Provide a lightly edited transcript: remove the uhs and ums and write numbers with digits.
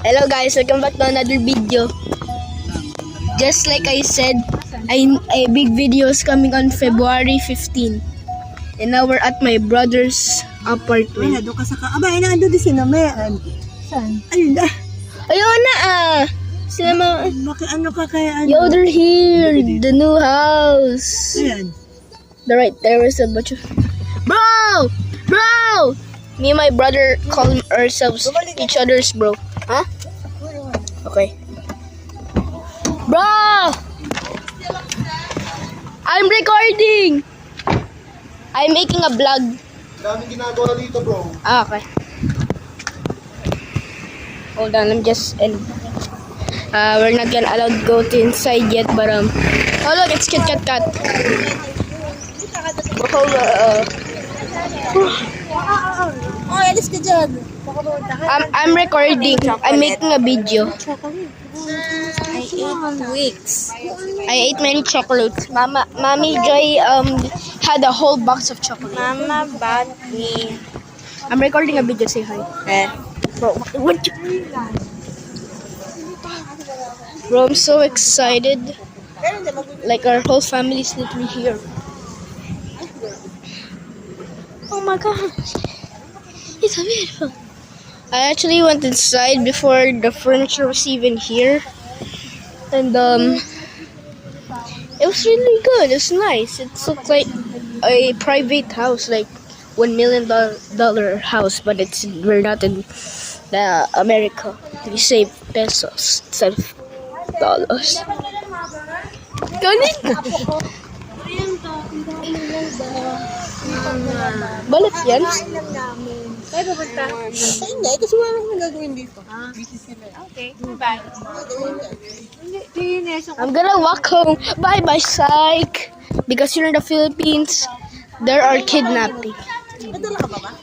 Hello guys, welcome back to another video. Just like I said, a big video is coming on February 15. And now we're at my brother's apartment. Doon ka sa abay na ando di sinamayaan. Saan? Ayun na. Ayun na Sinama. Ano ka kaya ano? Yo, they're here. The new house. Ayan. The right there is a bunch of... Bro! Bro! Me and my brother call ourselves each other's bro. Huh? Okay. Bro! I'm recording! I'm making a vlog. Daming ginagawa dito, bro. Okay. Hold on, I'm just in. We're not gonna allowed to go to inside yet, but oh look, it's Kit Kat Kat. Oh, alis ka dyan. I'm recording. I'm making a video. I ate weeks. I ate many chocolates. Mommy Joy had a whole box of chocolate. Mama bought me. I'm recording a video. Say hi. Bro, what? Bro, I'm so excited. Like our whole family's literally here. Oh my gosh. It's so beautiful. I actually went inside before the furniture was even here. And it was really good. It's nice. It looked like a private house, like $1 million house, but we're not in America. We save pesos instead of dollars. Ganit na. Balat yan? Ay, pupunta. Ay, hindi. Kasi wala naman gagawin dito. Okay, bye. I'm gonna walk home. Bye-bye, psych. Because here in the Philippines, there are kidnapping. Madala ka ba ba?